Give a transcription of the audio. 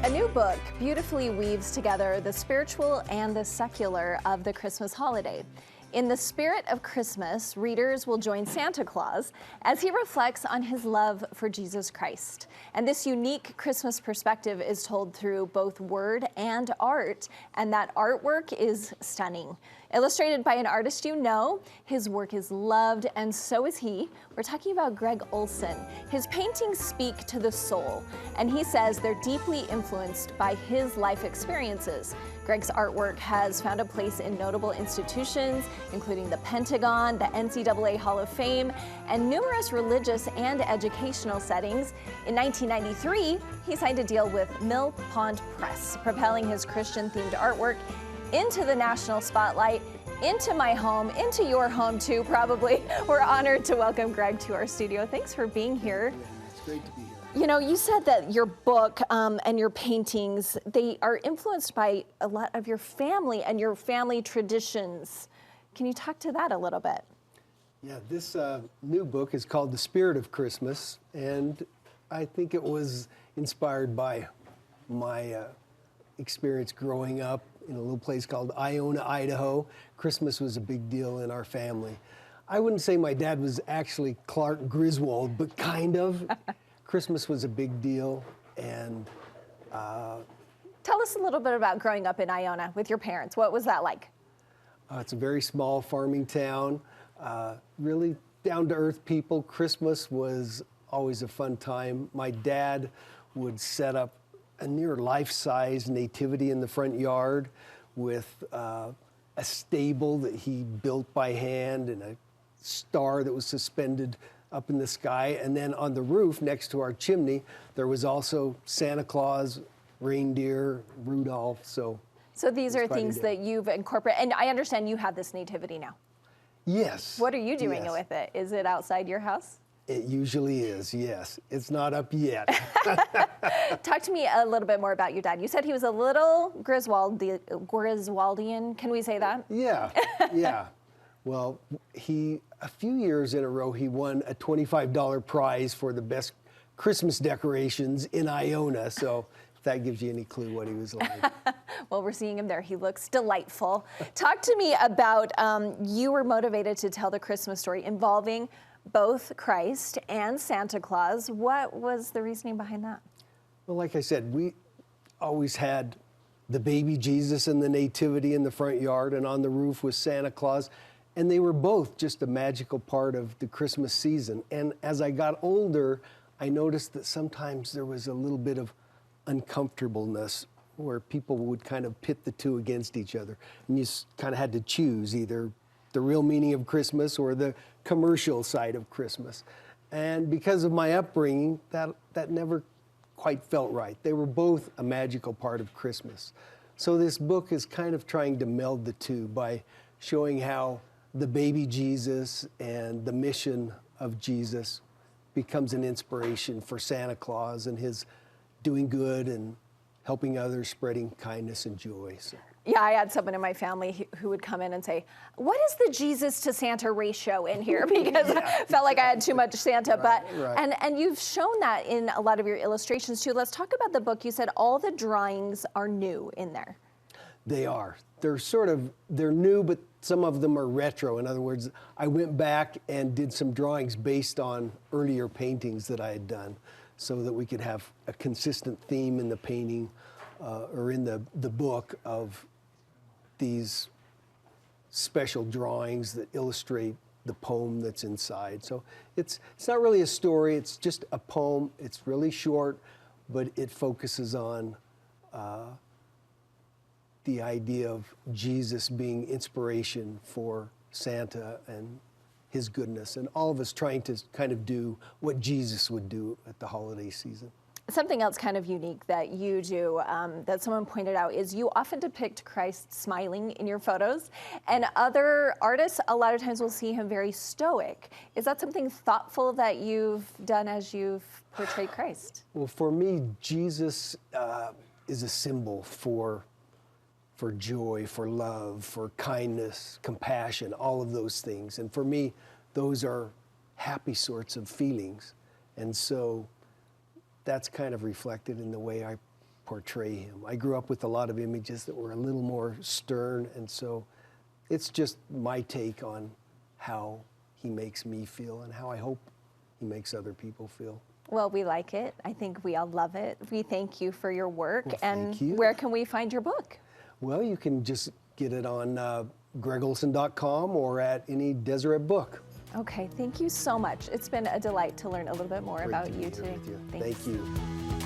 A new book beautifully weaves together the spiritual and the secular of the Christmas holiday. In the spirit of Christmas, readers will join Santa Claus as he reflects on his love for Jesus Christ. And this unique Christmas perspective is told through both word and art, and that artwork is stunning. Illustrated by an artist you know, his work is loved, and so is he. We're talking about Greg Olsen. His paintings speak to the soul, and he says they're deeply influenced by his life experiences. Greg's artwork has found a place in notable institutions, including the Pentagon, the NCAA Hall of Fame, and numerous religious and educational settings. In 1993, he signed a deal with Mill Pond Press, propelling his Christian-themed artwork into the national spotlight, into my home, into your home too, probably. We're honored to welcome Greg to our studio. Thanks for being here. Yeah, it's great to be here. You know, you said that your book and your paintings, they are influenced by a lot of your family and your family traditions. Can you talk to that a little bit? Yeah, this new book is called The Spirit of Christmas, and I think it was inspired by my experience growing up in a little place called Iona, Idaho. Christmas was a big deal in our family. I wouldn't say my dad was actually Clark Griswold, but kind of. Christmas was a big deal, and tell us a little bit about growing up in Iona with your parents. What was that like? It's a very small farming town, really down-to-earth people. Christmas was always a fun time. My dad would set up a near life-size nativity in the front yard with a stable that he built by hand and a star that was suspended up in the sky. And then on the roof next to our chimney, there was also Santa Claus, reindeer, Rudolph. So these are things that you've incorporated. And I understand you have this nativity now. Yes. What are you doing with it? Is it outside your house? It usually is, yes. It's not up yet. Talk to me a little bit more about your dad. You said he was a little Griswoldian. Can we say that? Yeah, yeah. Well, a few years in a row, he won a $25 prize for the best Christmas decorations in Iona. So if that gives you any clue what he was like. Well, we're seeing him there. He looks delightful. Talk to me about you were motivated to tell the Christmas story involving both Christ and Santa Claus. What was the reasoning behind that? Well, like I said, we always had the baby Jesus and the nativity in the front yard, and on the roof was Santa Claus. And they were both just a magical part of the Christmas season. And as I got older, I noticed that sometimes there was a little bit of uncomfortableness where people would kind of pit the two against each other. And you kind of had to choose either the real meaning of Christmas or the commercial side of Christmas. And because of my upbringing, that never quite felt right. They were both a magical part of Christmas. So this book is kind of trying to meld the two by showing how the baby Jesus and the mission of Jesus becomes an inspiration for Santa Claus and his doing good and helping others, spreading kindness and joy. So. Yeah, I had someone in my family who would come in and say, what is the Jesus to Santa ratio in here? Because I felt like I had too much Santa. Right. And you've shown that in a lot of your illustrations too. Let's talk about the book. You said all the drawings are new in there. They are. They're new, but some of them are retro. In other words, I went back and did some drawings based on earlier paintings that I had done so that we could have a consistent theme in the painting or in the book of these special drawings that illustrate the poem that's inside. So it's not really a story, it's just a poem. It's really short, but it focuses on the idea of Jesus being inspiration for Santa and his goodness, and all of us trying to kind of do what Jesus would do at the holiday season. Something else kind of unique that you do, that someone pointed out, is you often depict Christ smiling in your photos, and other artists a lot of times will see him very stoic. Is that something thoughtful that you've done as you've portrayed Christ? Well, for me, Jesus is a symbol for joy, for love, for kindness, compassion, all of those things. And for me, those are happy sorts of feelings. And so that's kind of reflected in the way I portray him. I grew up with a lot of images that were a little more stern, and so it's just my take on how he makes me feel and how I hope he makes other people feel. Well, we like it. I think we all love it. We thank you for your work. Well, and thank you. Where can we find your book? Well, you can just get it on gregolsen.com or at any Deseret book. Okay, thank you so much. It's been a delight to learn a little bit more Great about to be you here today. with you. Thanks. Thank you.